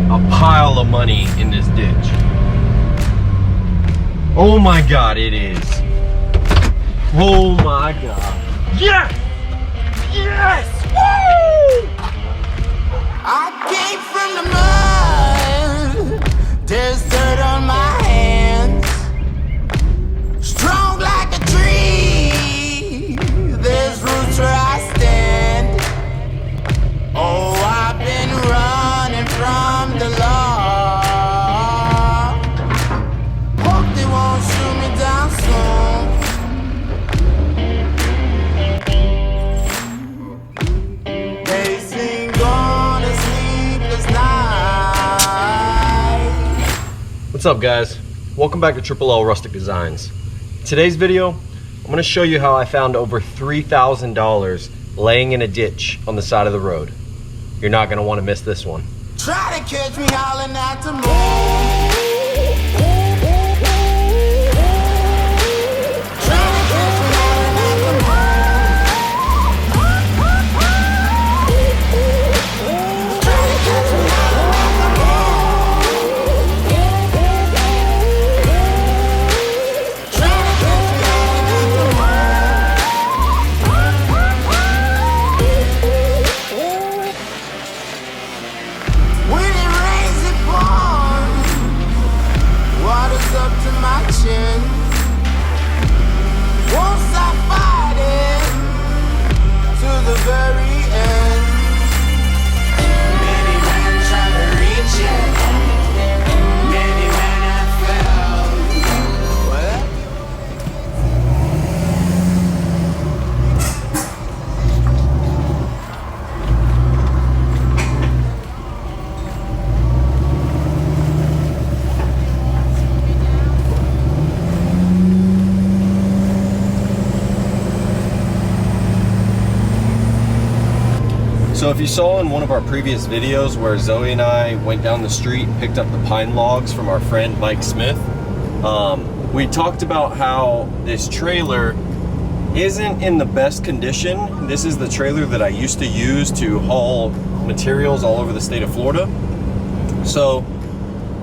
a pile of money in this ditch. Oh my God, it is. Oh my God. Yes! Yes! Woo! I came from the mud. There's dirt on my hands. Strong like a tree. There's roots where I stand. Oh, I've been running from the law. Hope they won't shoot me down soon. They sing on a sleepless night. What's up, guys? Welcome back to Triple L Rustic Designs. In today's video, I'm going to show you how I found over $3,000 laying in a ditch on the side of the road. You're not going to want to miss this one. Try to catch me howling at the moon. So if you saw in one of our previous videos where Zoe and I went down the street and picked up the pine logs from our friend Mike Smith, we talked about how this trailer isn't in the best condition. This is the trailer that I used to use to haul materials all over the state of Florida. So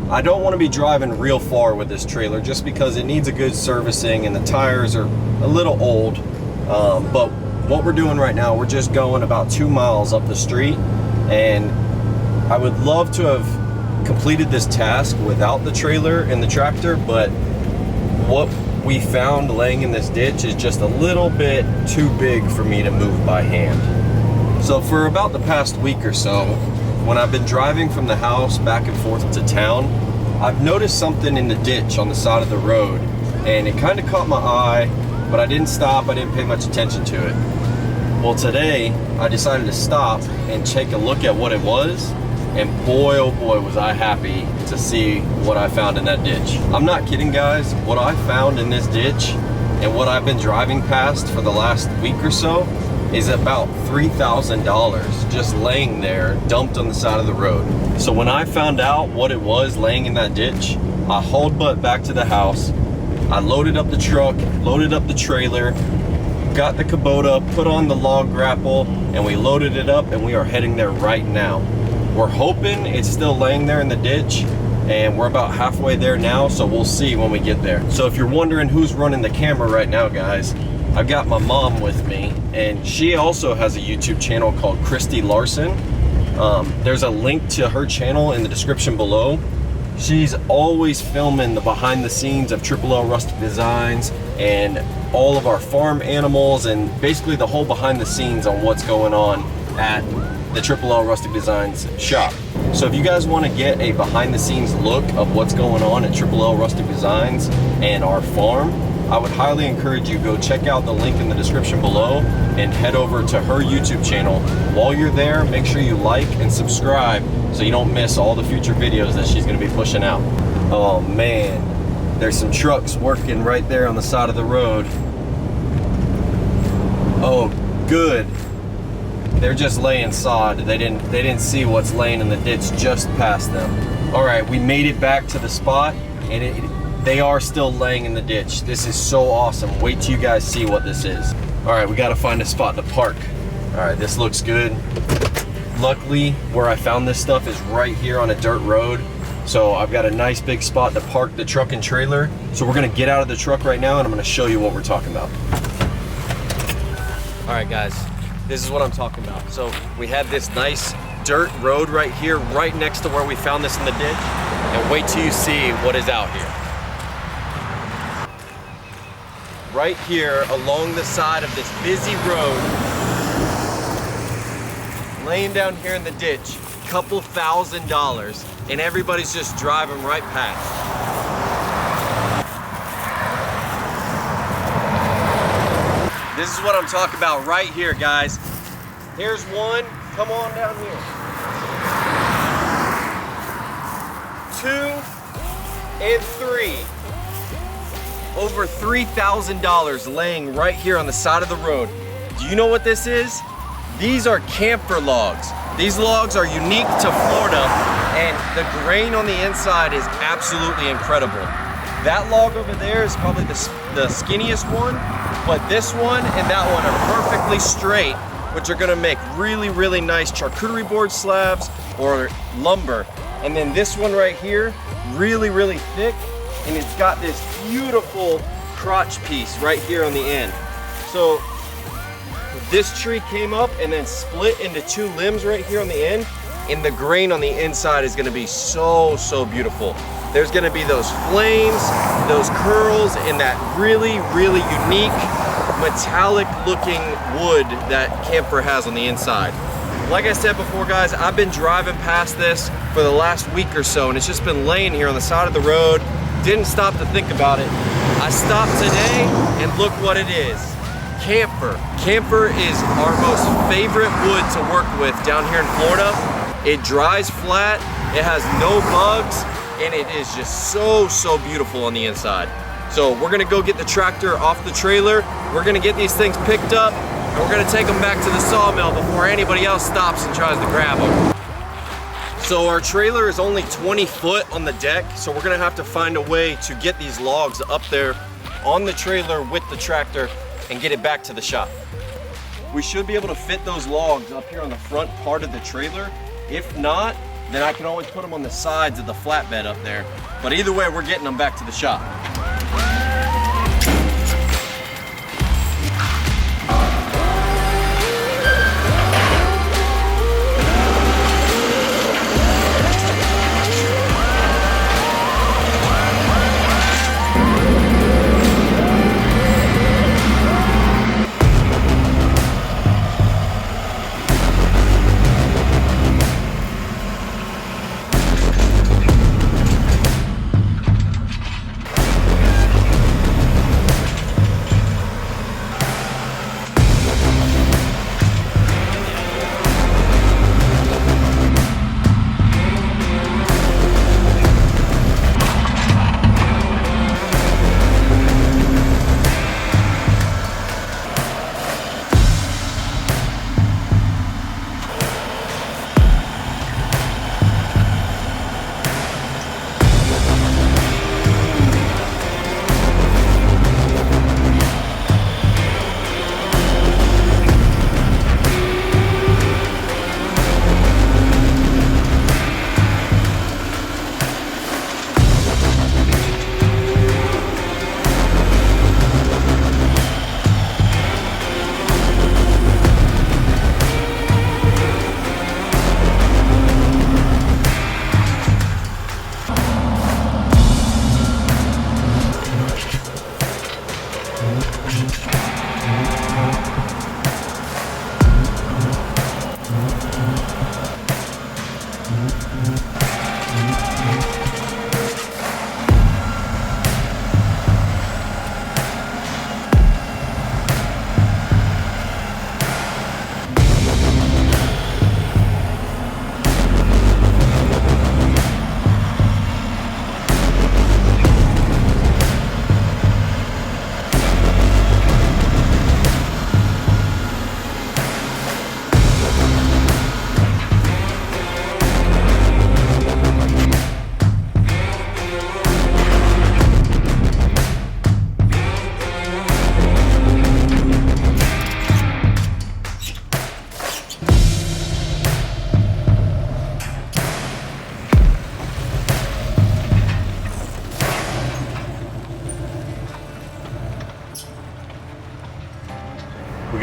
I don't want to be driving real far with this trailer just because it needs a good servicing and the tires are a little old. But what we're doing right now, we're just going about 2 miles up the street, and I would love to have completed this task without the trailer and the tractor, but what we found laying in this ditch is just a little bit too big for me to move by hand. So for about the past week or so, when I've been driving from the house back and forth to town, I've noticed something in the ditch on the side of the road, and it kind of caught my eye, but I didn't stop, I didn't pay much attention to it. Well, today I decided to stop and take a look at what it was, and boy oh boy was I happy to see what I found in that ditch. I'm not kidding, guys. What I found in this ditch and what I've been driving past for the last week or so is about $3,000 just laying there, dumped on the side of the road. So when I found out what it was laying in that ditch, I hauled butt back to the house. I loaded up the truck, loaded up the trailer, got the Kubota, put on the log grapple, and we loaded it up, and we are heading there right now. We're hoping it's still laying there in the ditch, and we're about halfway there now, so we'll see when we get there. So if you're wondering who's running the camera right now, guys, I've got my mom with me, and she also has a YouTube channel called Kristy Larson. There's a link to her channel in the description below. She's always filming the behind the scenes of Triple L Rustic Designs and all of our farm animals and basically the whole behind the scenes on what's going on at the Triple L Rustic Designs shop. So if you guys want to get a behind the scenes look of what's going on at Triple L Rustic Designs and our farm, I would highly encourage you go check out the link in the description below and head over to her YouTube channel. While you're there, make sure you like and subscribe so you don't miss all the future videos that she's going to be pushing out. Oh man, there's some trucks working right there on the side of the road. Oh, good. They're just laying sod. They didn't see what's laying in the ditch just past them. All right, we made it back to the spot, and they are still laying in the ditch. This is so awesome. Wait till you guys see what this is. All right, we got to find a spot to park. All right, this looks good. Luckily, where I found this stuff is right here on a dirt road. So I've got a nice big spot to park the truck and trailer. So we're gonna get out of the truck right now and I'm gonna show you what we're talking about. All right, guys, this is what I'm talking about. So we had this nice dirt road right here, right next to where we found this in the ditch. And wait till you see what is out here. Right here along the side of this busy road, laying down here in the ditch, couple $1,000s, and everybody's just driving right past. This is what I'm talking about right here, guys. Here's one, come on down here. 2 and 3. Over $3,000 laying right here on the side of the road. Do you know what this is? These are camphor logs. These logs are unique to Florida, and the grain on the inside is absolutely incredible. That log over there is probably the skinniest one, but this one and that one are perfectly straight, which are gonna make really, really nice charcuterie board slabs or lumber. And then this one right here, really, really thick, and it's got this beautiful crotch piece right here on the end. So this tree came up and then split into 2 limbs right here on the end, and the grain on the inside is gonna be so, so beautiful. There's gonna be those flames, those curls, and that really, really unique metallic looking wood that camphor has on the inside. Like I said before, guys, I've been driving past this for the last week or so, and it's just been laying here on the side of the road. Didn't stop to think about it. I stopped today, and look what it is. Camphor. Camphor is our most favorite wood to work with down here in Florida. It dries flat, it has no bugs, and it is just so, so beautiful on the inside. So we're gonna go get the tractor off the trailer. We're gonna get these things picked up, and we're gonna take them back to the sawmill before anybody else stops and tries to grab them. So our trailer is only 20 foot on the deck, so we're gonna have to find a way to get these logs up there on the trailer with the tractor and get it back to the shop. We should be able to fit those logs up here on the front part of the trailer. If not, then I can always put them on the sides of the flatbed up there. But either way, we're getting them back to the shop.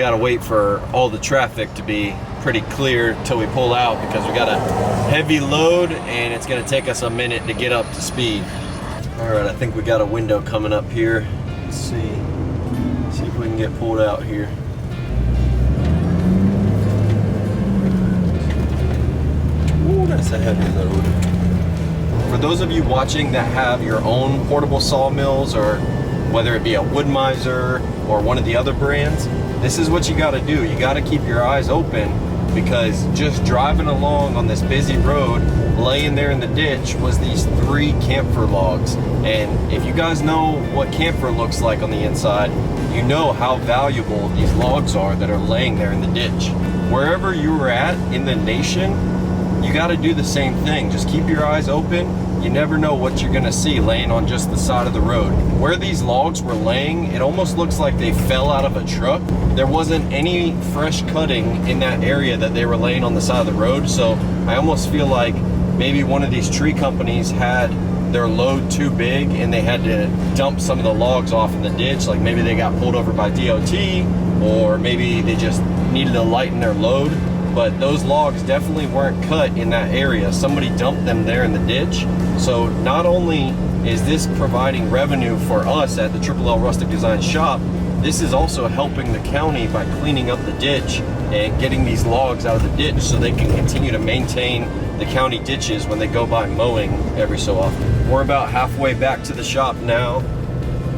gotta wait for all the traffic to be pretty clear till we pull out, because we got a heavy load and it's gonna take us a minute to get up to speed. All right, I think we got a window coming up here. Let's see if we can get pulled out here. Ooh, that's a heavy load. For those of you watching that have your own portable sawmills, or whether it be a Wood Miser or one of the other brands, this is what you gotta do. You gotta keep your eyes open, because just driving along on this busy road, laying there in the ditch was these 3 camphor logs. And if you guys know what camphor looks like on the inside, you know how valuable these logs are that are laying there in the ditch. Wherever you're at in the nation, you gotta do the same thing. Just keep your eyes open. You never know what you're gonna see laying on just the side of the road. Where these logs were laying, it almost looks like they fell out of a truck. There wasn't any fresh cutting in that area that they were laying on the side of the road. So I almost feel like maybe one of these tree companies had their load too big and they had to dump some of the logs off in the ditch. Like maybe they got pulled over by DOT, or maybe they just needed to lighten their load. But those logs definitely weren't cut in that area. Somebody dumped them there in the ditch. So not only is this providing revenue for us at the Triple L Rustic Designs shop, this is also helping the county by cleaning up the ditch and getting these logs out of the ditch so they can continue to maintain the county ditches when they go by mowing every so often. We're about halfway back to the shop now.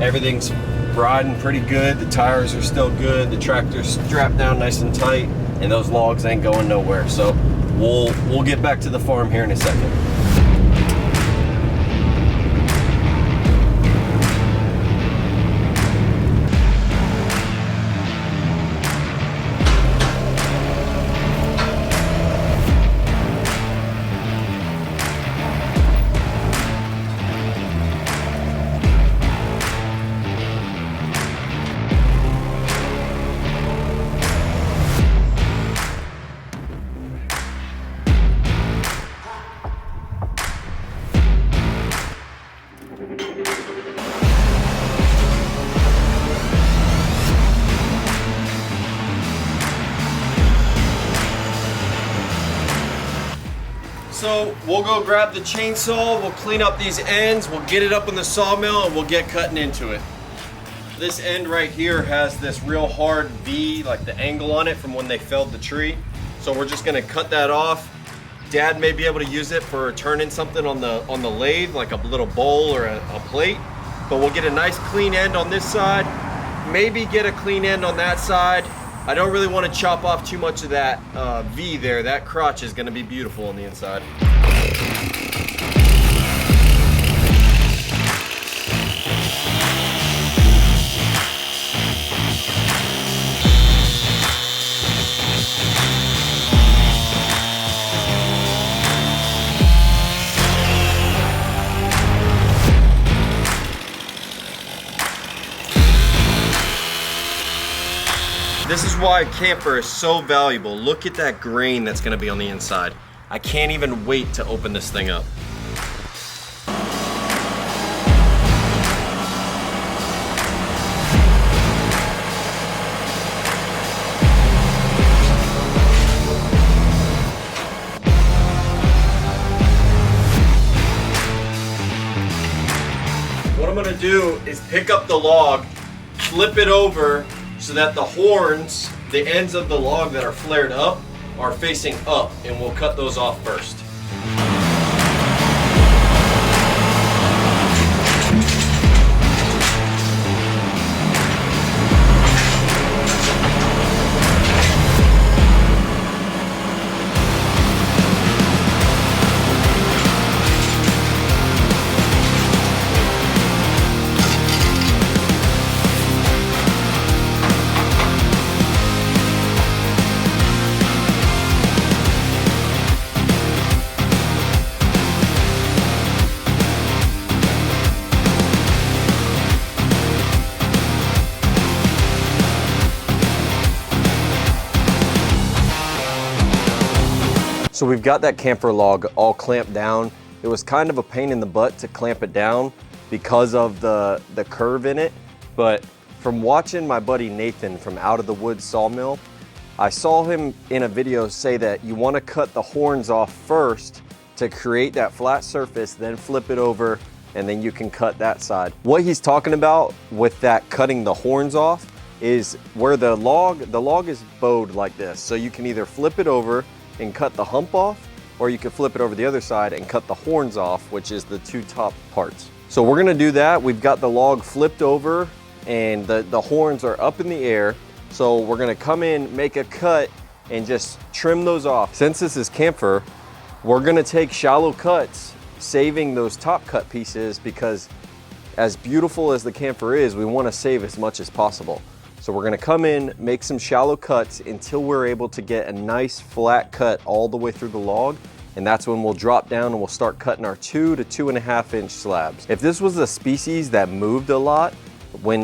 Everything's riding pretty good. The tires are still good. The tractor's strapped down nice and tight, and those logs ain't going nowhere. So we'll get back to the farm here in a second. So we'll go grab the chainsaw, we'll clean up these ends, we'll get it up in the sawmill, and we'll get cutting into it. This end right here has this real hard V, like the angle on it from when they felled the tree. So we're just gonna cut that off. Dad may be able to use it for turning something on the lathe, like a little bowl or a plate. But we'll get a nice clean end on this side, maybe get a clean end on that side. I don't really want to chop off too much of that V there. That crotch is going to be beautiful on the inside. This is why camphor is so valuable. Look at that grain that's gonna be on the inside. I can't even wait to open this thing up. What I'm gonna do is pick up the log, flip it over, so that the horns, the ends of the log that are flared up, are facing up, and we'll cut those off first. So we've got that camphor log all clamped down. It was kind of a pain in the butt to clamp it down because of the curve in it, but From watching my buddy Nathan from Out of the Woods Sawmill, I saw him in a video say that you want to cut the horns off first to create that flat surface, then flip it over, and then you can cut that side. What he's talking about with that cutting the horns off is where the log is bowed like this. So you can either flip it over and cut the hump off, or you can flip it over the other side and cut the horns off, which is the two top parts. So we're gonna do that. We've got the log flipped over and the horns are up in the air. So we're gonna come in, make a cut, and just trim those off. Since this is camphor, we're gonna take shallow cuts, saving those top cut pieces, because as beautiful as the camphor is, we wanna save as much as possible. So we're gonna come in, make some shallow cuts until we're able to get a nice flat cut all the way through the log. And that's when we'll drop down and we'll start cutting our 2 to 2.5 inch slabs. If this was a species that moved a lot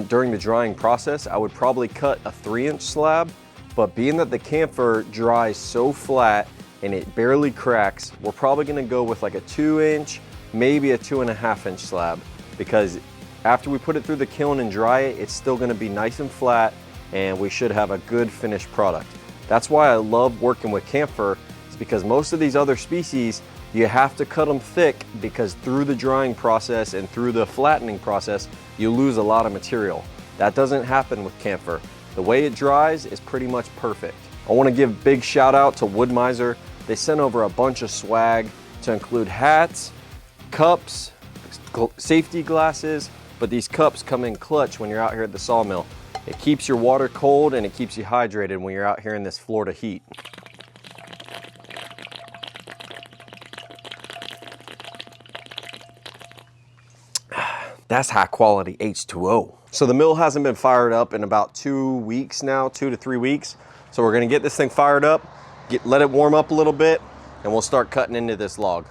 during the drying process, I would probably cut a 3-inch slab. But being that the camphor dries so flat and it barely cracks, we're probably gonna go with like a 2-inch, maybe a 2.5-inch slab, because after we put it through the kiln and dry it, it's still gonna be nice and flat, and we should have a good finished product. That's why I love working with camphor, is because most of these other species, you have to cut them thick, because through the drying process and through the flattening process, you lose a lot of material. That doesn't happen with camphor. The way it dries is pretty much perfect. I wanna give a big shout out to Wood Miser. They sent over a bunch of swag to include hats, cups, safety glasses, but these cups come in clutch when you're out here at the sawmill. It keeps your water cold and it keeps you hydrated when you're out here in this Florida heat. That's high quality H2O. So the mill hasn't been fired up in about 2 weeks now, 2 to 3 weeks. So we're gonna get this thing fired up, let it warm up a little bit, and we'll start cutting into this log.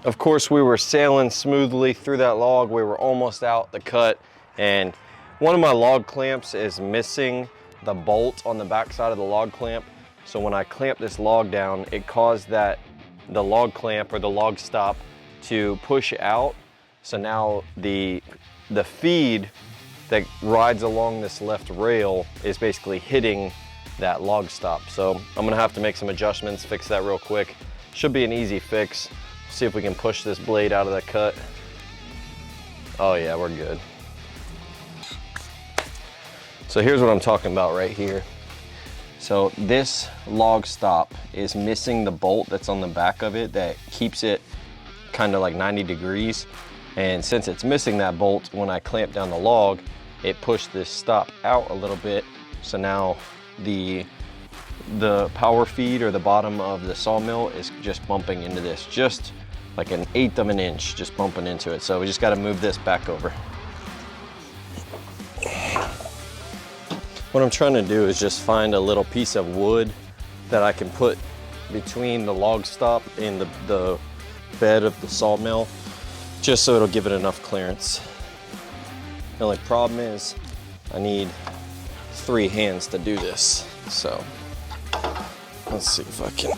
Of course, we were sailing smoothly through that log. We were almost out the cut, and one of my log clamps is missing the bolt on the back side of the log clamp. So when I clamped this log down, it caused the log clamp or the log stop to push out. So now the feed that rides along this left rail is basically hitting that log stop. So I'm gonna have to make some adjustments, fix that real quick. Should be an easy fix. See if we can push this blade out of the cut. Oh yeah, we're good. So here's what I'm talking about right here. So this log stop is missing the bolt that's on the back of it that keeps it kind of like 90 degrees. And since it's missing that bolt, when I clamp down the log, it pushed this stop out a little bit. So now the power feed or the bottom of the sawmill is just bumping into this, just like 1/8 of an inch, just bumping into it. So we just got to move this back over. What I'm trying to do is just find a little piece of wood that I can put between the log stop and the bed of the sawmill, just so it'll give it enough clearance. The only problem is I need 3 hands to do this. So let's see if I can.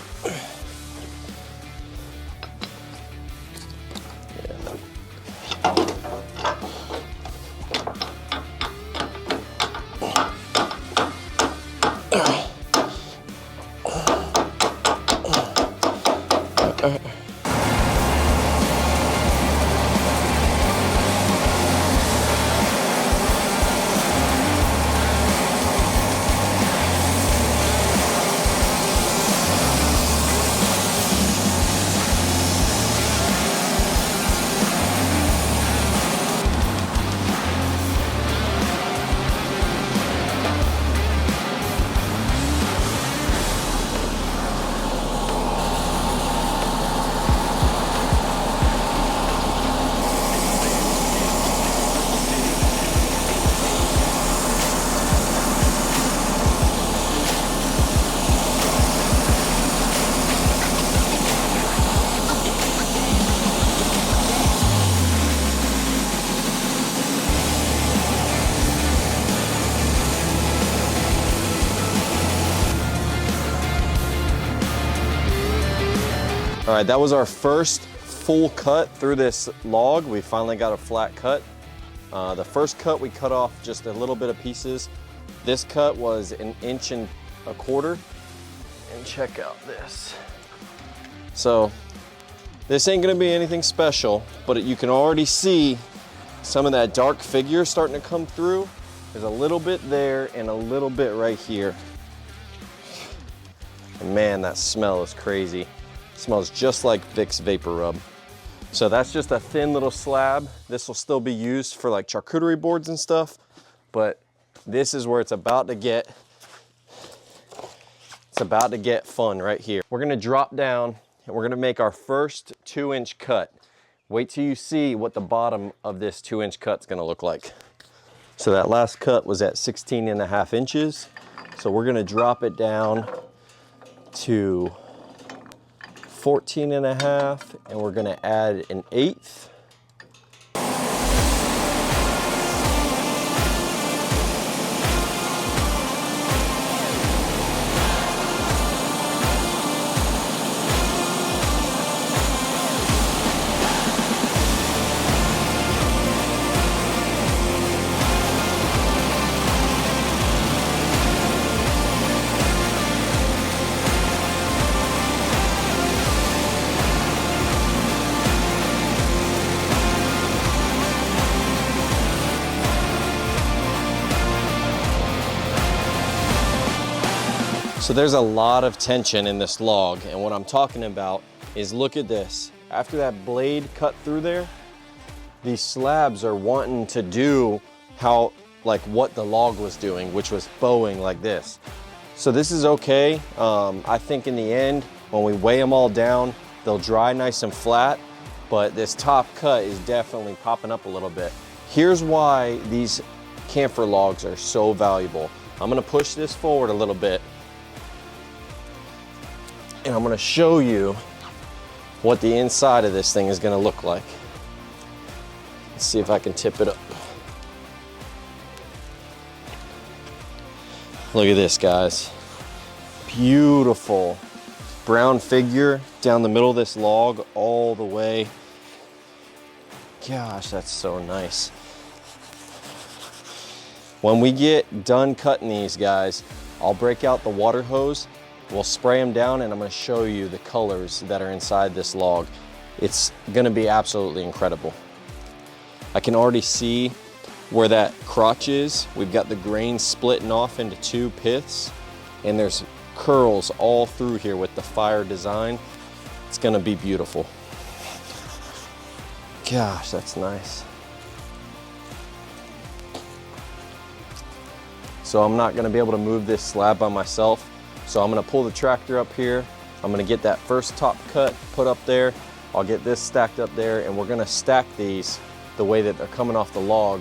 All right, that was our first full cut through this log. We finally got a flat cut. The first cut, we cut off just a little bit of pieces. This cut was 1.25 inches. And check out this. So this ain't gonna be anything special, but you can already see some of that dark figure starting to come through. There's a little bit there and a little bit right here. And man, that smell is crazy. It smells just like Vicks Vapor Rub. So that's just a thin little slab. This will still be used for like charcuterie boards and stuff, but this is where it's about to get fun right here. We're gonna drop down and we're gonna make our first 2-inch cut. Wait till you see what the bottom of this 2-inch cut's gonna look like. So that last cut was at 16.5 inches. So we're gonna drop it down to 14.5, and we're gonna add 1/8. So there's a lot of tension in this log, and what I'm talking about is, look at this. After that blade cut through there, these slabs are wanting to do what the log was doing, which was bowing like this. So this is okay. I think in the end, when we weigh them all down, they'll dry nice and flat, but this top cut is definitely popping up a little bit. Here's why these camphor logs are so valuable. I'm gonna push this forward a little bit, and I'm gonna show you what the inside of this thing is gonna look like. Let's see if I can tip it up. Look at this, guys. Beautiful brown figure down the middle of this log all the way. Gosh, that's so nice. When we get done cutting these, guys, I'll break out the water hose. We'll spray them down, and I'm gonna show you the colors that are inside this log. It's gonna be absolutely incredible. I can already see where that crotch is. We've got the grain splitting off into 2 piths, and there's curls all through here with the fire design. It's gonna be beautiful. Gosh, that's nice. So I'm not gonna be able to move this slab by myself. So I'm gonna pull the tractor up here. I'm gonna get that first top cut put up there. I'll get this stacked up there, and we're gonna stack these the way that they're coming off the log.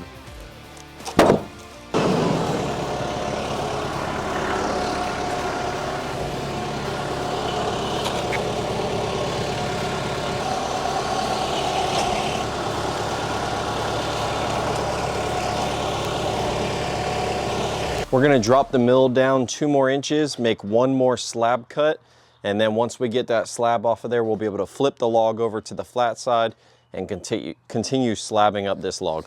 We're gonna drop the mill down 2 more inches, make 1 more slab cut, and then once we get that slab off of there, we'll be able to flip the log over to the flat side and continue slabbing up this log.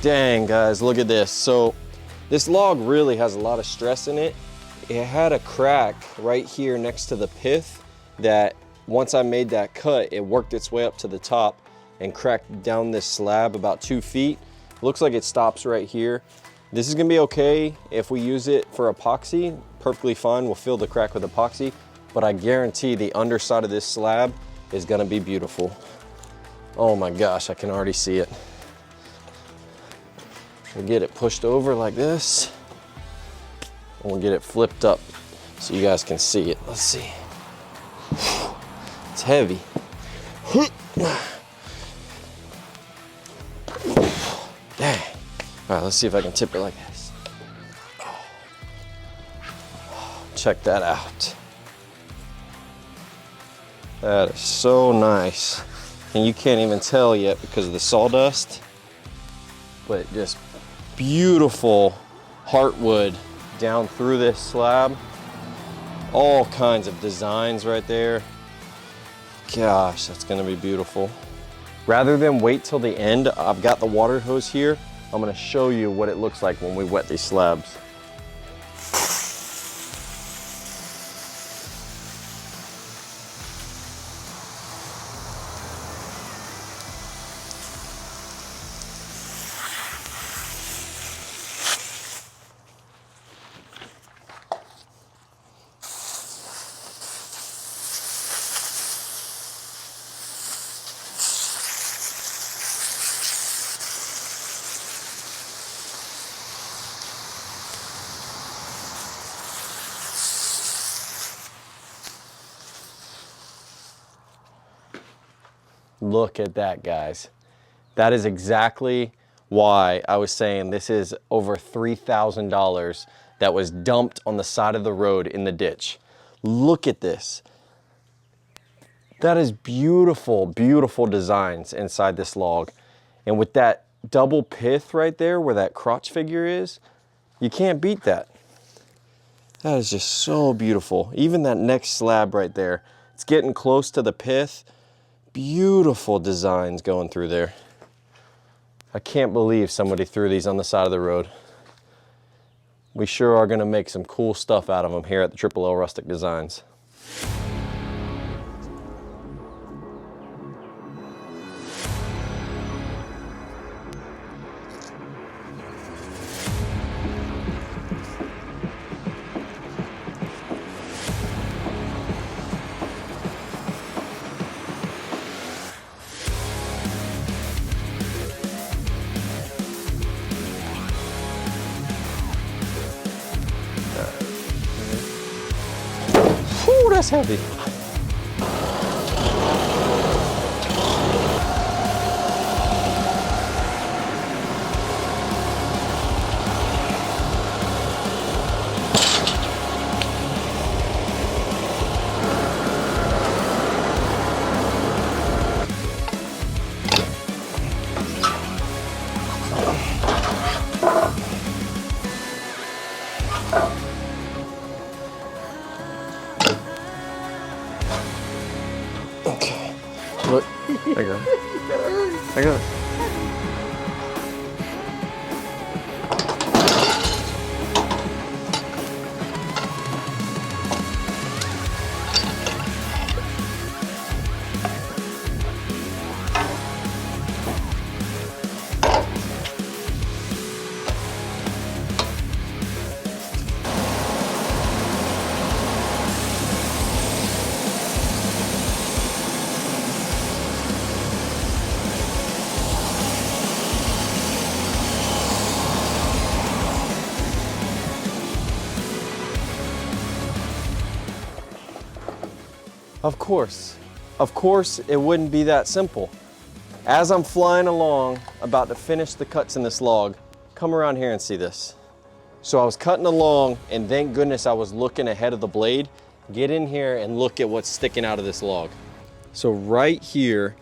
Dang, guys, look at this. So this log really has a lot of stress in it. It had a crack right here next to the pith that once I made that cut, it worked its way up to the top and cracked down this slab about 2 feet. Looks like it stops right here. This is gonna be okay if we use it for epoxy, perfectly fine. We'll fill the crack with epoxy, but I guarantee the underside of this slab is gonna be beautiful. Oh my gosh, I can already see it. We'll get it pushed over like this. and we'll get it flipped up so you guys can see it. Let's see. It's heavy. Dang. All right, let's see if I can tip it like this. Check that out. That is so nice. And you can't even tell yet because of the sawdust, but just beautiful heartwood down through this slab. All kinds of designs right there. Gosh, that's gonna be beautiful. Rather than wait till the end, I've got the water hose here. I'm gonna show you what it looks like when we wet these slabs. Look at that, guys. That is exactly why I was saying this is over $3,000 that was dumped on the side of the road in the ditch. Look at this. That is beautiful, beautiful designs inside this log. And with that double pith right there where that crotch figure is, you can't beat that. That is just so beautiful. Even that next slab right there, it's getting close to the pith. Beautiful designs going through there. I can't believe somebody threw these on the side of the road. We sure are gonna make some cool stuff out of them here at the Triple L Rustic Designs. Ooh, that's heavy. Look, I got it. I got it. Of course it wouldn't be that simple. As I'm flying along, about to finish the cuts in this log, come around here and see this. So I was cutting along and thank goodness I was looking ahead of the blade. Get in here and look at what's sticking out of this log. So right here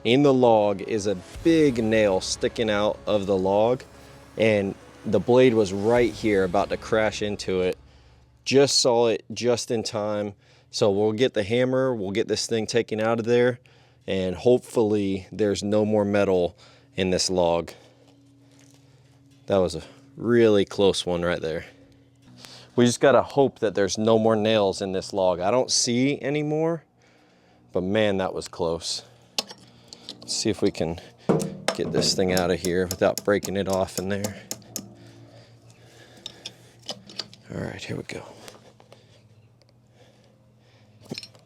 in the log is a big nail sticking out of the log, and the blade was right here about to crash into it. Just saw it just in time. So we'll get the hammer, we'll get this thing taken out of there, and hopefully there's no more metal in this log. That was a really close one right there. We just gotta hope that there's no more nails in this log. I don't see any more, but man, that was close. Let's see if we can get this thing out of here without breaking it off in there. All right, here we go.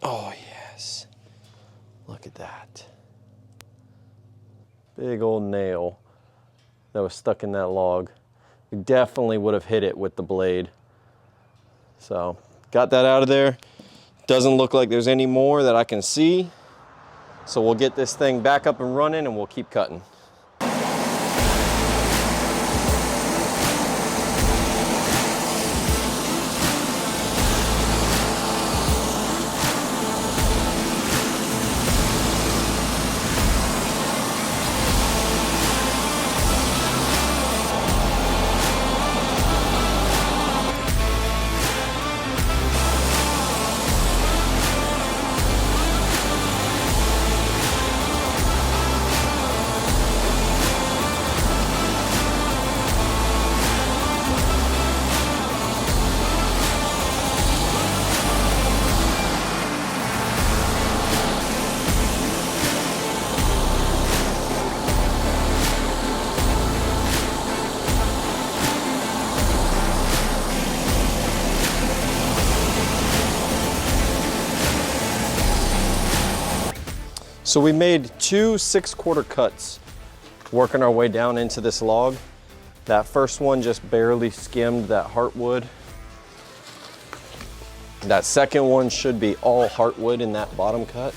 Oh yes, look at that. Big old nail that was stuck in that log. We definitely would have hit it with the blade. So got that out of there. Doesn't look like there's any more that I can see. So we'll get this thing back up and running and we'll keep cutting. So we made 2 6/4 cuts working our way down into this log. That first one just barely skimmed that heartwood. That second one should be all heartwood in that bottom cut.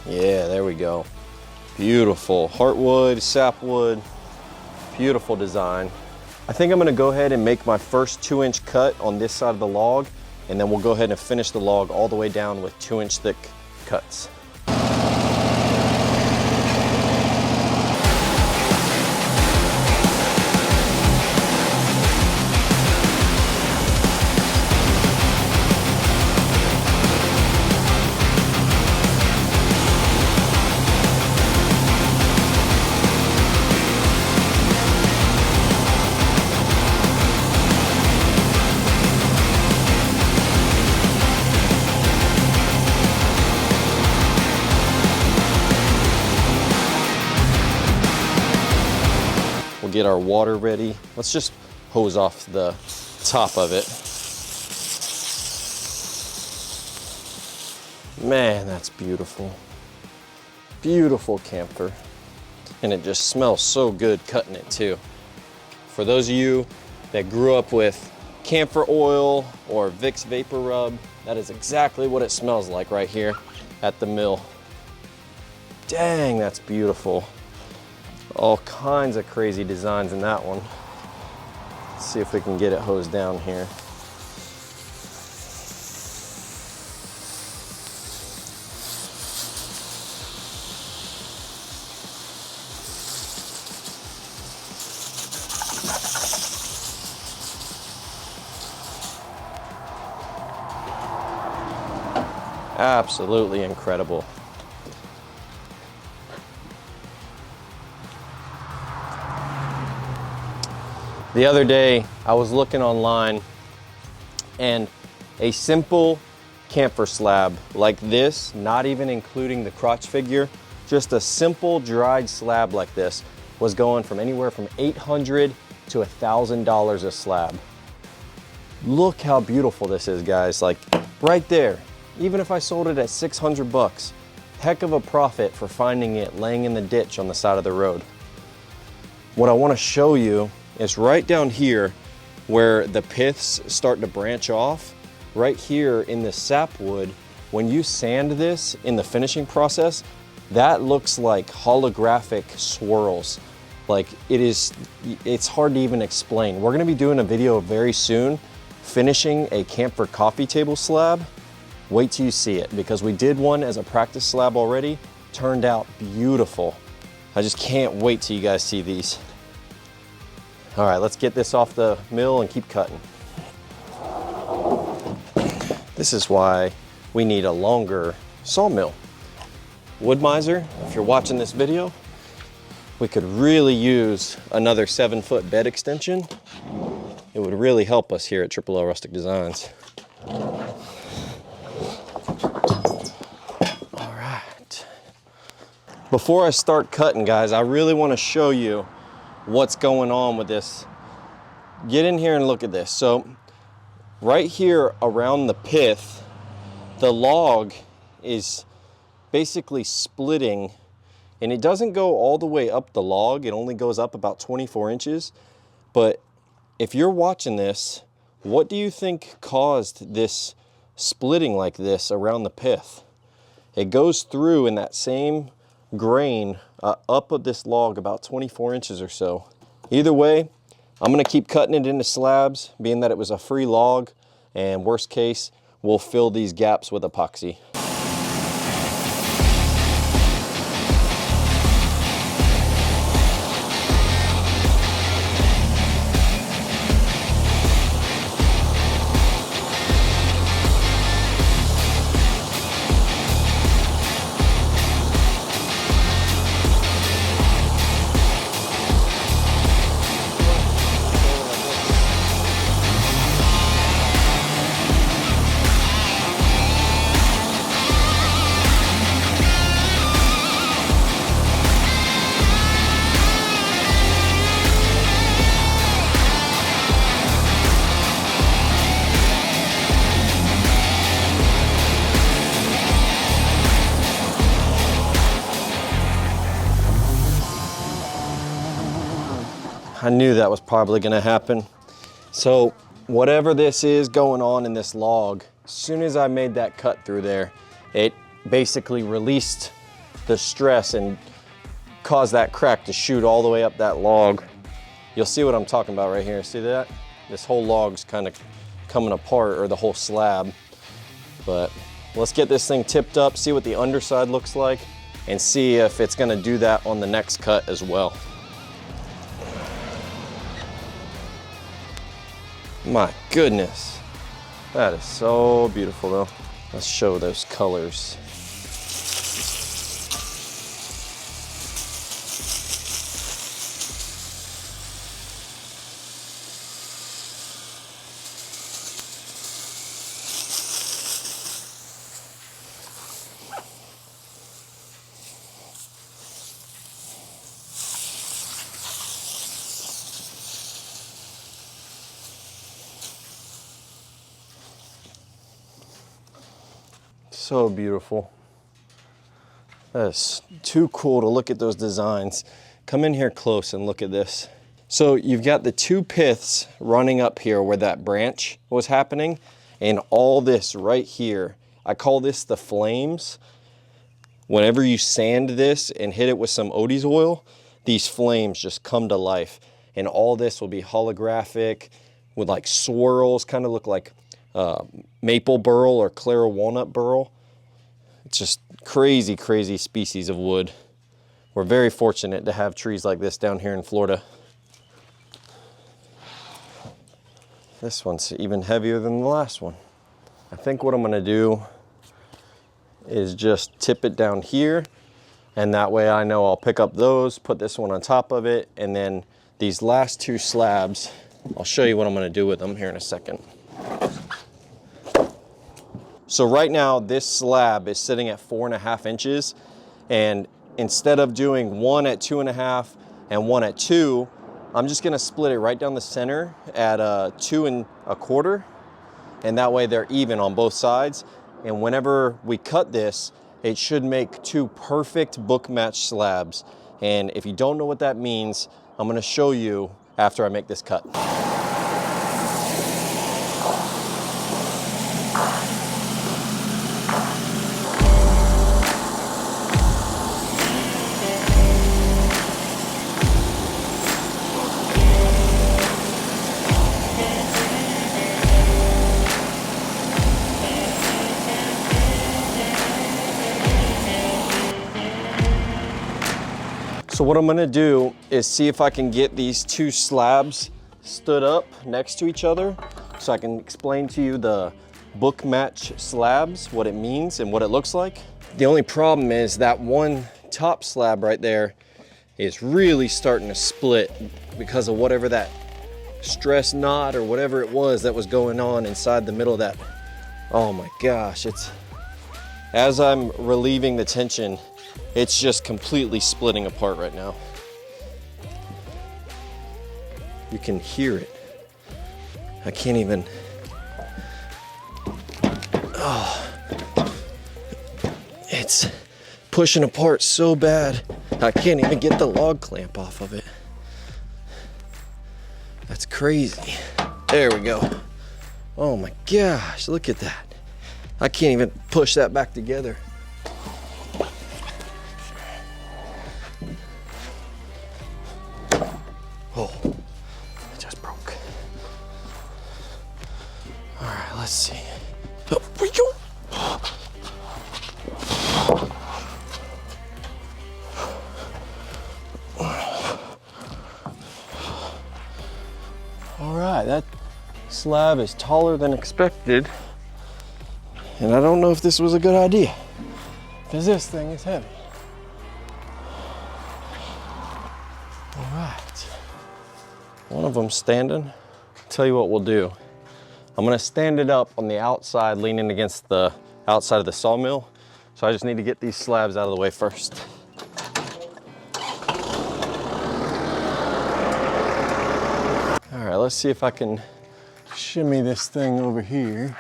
Yeah, there we go. Beautiful heartwood, sapwood, beautiful design. I think I'm gonna go ahead and make my first 2-inch cut on this side of the log, and then we'll go ahead and finish the log all the way down with 2-inch thick cuts. Get our water ready. Let's just hose off the top of it. Man, that's beautiful. Beautiful camphor. And it just smells so good cutting it too. For those of you that grew up with camphor oil or Vicks Vapor Rub, that is exactly what it smells like right here at the mill. Dang, that's beautiful. All kinds of crazy designs in that one. Let's see if we can get it hosed down here. Absolutely incredible. The other day, I was looking online and a simple camphor slab like this, not even including the crotch figure, just a simple dried slab like this was going from anywhere from $800 to $1,000 a slab. Look how beautiful this is, guys. Like right there, even if I sold it at 600 bucks, heck of a profit for finding it laying in the ditch on the side of the road. What I want to show you is right down here where the piths start to branch off. Right here in the sapwood, when you sand this in the finishing process, that looks like holographic swirls. Like it's hard to even explain. We're gonna be doing a video very soon finishing a camphor coffee table slab. Wait till you see it, because we did one as a practice slab already. Turned out beautiful. I just can't wait till you guys see these. All right, let's get this off the mill and keep cutting. This is why we need a longer sawmill. Wood miser, if you're watching this video, we could really use another 7-foot bed extension. It would really help us here at Triple L Rustic Designs. All right. Before I start cutting, guys, I really want to show you what's going on with this. Get in here and look at this. So right here around the pith, the log is basically splitting, and it doesn't go all the way up the log. It only goes up about 24 inches. But if you're watching this, What do you think caused this splitting like this around the pith? It goes through in that same grain up of this log about 24 inches or so. Either way, I'm gonna keep cutting it into slabs, being that it was a free log, and worst case, we'll fill these gaps with epoxy. I knew that was probably gonna happen. So whatever this is going on in this log, as soon as I made that cut through there, it basically released the stress and caused that crack to shoot all the way up that log. You'll see what I'm talking about right here. See that? This whole log's kind of coming apart, or the whole slab. But let's get this thing tipped up, see what the underside looks like, and see if it's gonna do that on the next cut as well. My goodness, that is so beautiful though. Let's show those colors. So beautiful. That is too cool to look at those designs. Come in here close and look at this. So you've got the two piths running up here where that branch was happening, and all this right here. I call this the flames. Whenever you sand this and hit it with some Odie's oil, these flames just come to life. And all this will be holographic with like swirls, kind of look like maple burl or Clara walnut burl. It's just crazy, crazy species of wood. We're very fortunate to have trees like this down here in Florida. This one's even heavier than the last one. I think what I'm gonna do is just tip it down here, and that way I know I'll pick up those, put this one on top of it, and then these last two slabs, I'll show you what I'm gonna do with them here in a second. So right now this slab is sitting at 4.5 inches, and instead of doing one at 2.5 and one at 2, I'm just gonna split it right down the center at 2 1/4, and that way they're even on both sides. And whenever we cut this, it should make two perfect book match slabs. And if you don't know what that means, I'm gonna show you after I make this cut. So what I'm gonna do is see if I can get these two slabs stood up next to each other so I can explain to you the book match slabs, what it means and what it looks like. The only problem is that one top slab right there is really starting to split because of whatever that stress knot or whatever it was that was going on inside the middle of that. Oh my gosh, it's, as I'm relieving the tension, it's just completely splitting apart right now. You can hear it. I can't even, oh, it's pushing apart so bad, I can't even get the log clamp off of it. That's crazy. There we go. Oh my gosh, look at that. I can't even push that back together. Oh, it just broke. All right, let's see. Oh, we go. All right, that slab is taller than expected. And I don't know if this was a good idea, because this thing is heavy. All right, one of them's standing. Tell you what we'll do. I'm gonna stand it up on the outside, leaning against the outside of the sawmill. So I just need to get these slabs out of the way first. All right, let's see if I can shimmy this thing over here.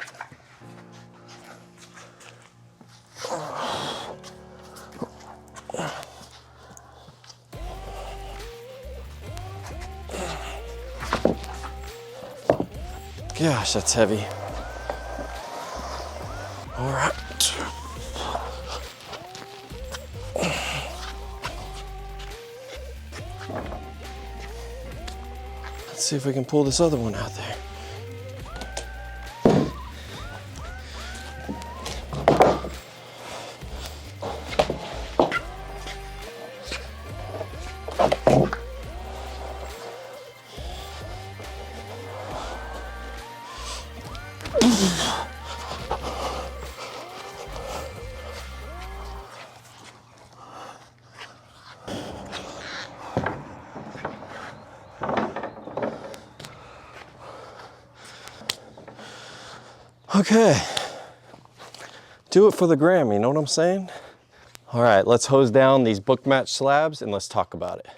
Gosh, that's heavy. All right. Let's see if we can pull this other one out there. Okay, do it for the gram, you know what I'm saying? All right, let's hose down these book match slabs and let's talk about it.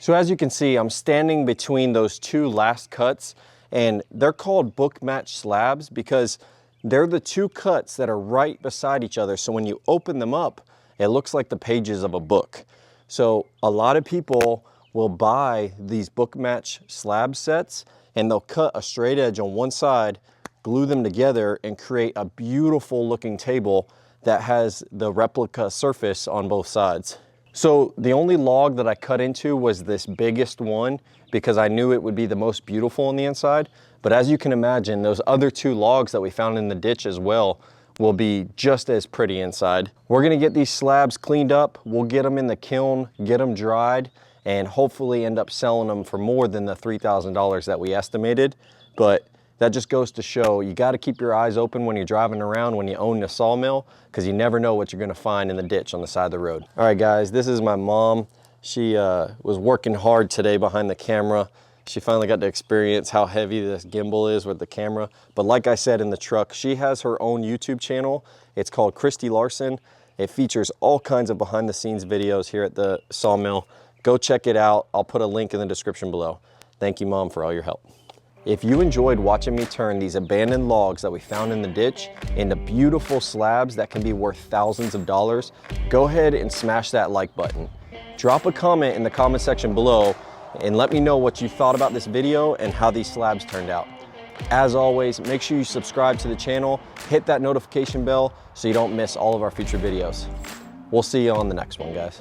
So as you can see, I'm standing between those two last cuts, and they're called book match slabs because they're the two cuts that are right beside each other. So when you open them up, it looks like the pages of a book. So a lot of people will buy these book match slab sets and they'll cut a straight edge on one side, glue them together, and create a beautiful looking table that has the replica surface on both sides. So the only log that I cut into was this biggest one because I knew it would be the most beautiful on the inside. But as you can imagine, those other two logs that we found in the ditch as well will be just as pretty inside. We're gonna get these slabs cleaned up. We'll get them in the kiln, get them dried, and hopefully end up selling them for more than the $3,000 that we estimated. But that just goes to show you got to keep your eyes open when you're driving around when you own a sawmill, because you never know what you're going to find in the ditch on the side of the road. All right, guys, this is my mom. She was working hard today behind the camera. She finally got to experience how heavy this gimbal is with the camera. But like I said in the truck, she has her own YouTube channel. It's called Kristy Larson. It features all kinds of behind the scenes videos here at the sawmill. Go check it out. I'll put a link in the description below. Thank you, Mom, for all your help. If you enjoyed watching me turn these abandoned logs that we found in the ditch into beautiful slabs that can be worth thousands of dollars, go ahead and smash that like button. Drop a comment in the comment section below and let me know what you thought about this video and how these slabs turned out. As always, make sure you subscribe to the channel, hit that notification bell so you don't miss all of our future videos. We'll see you on the next one, guys.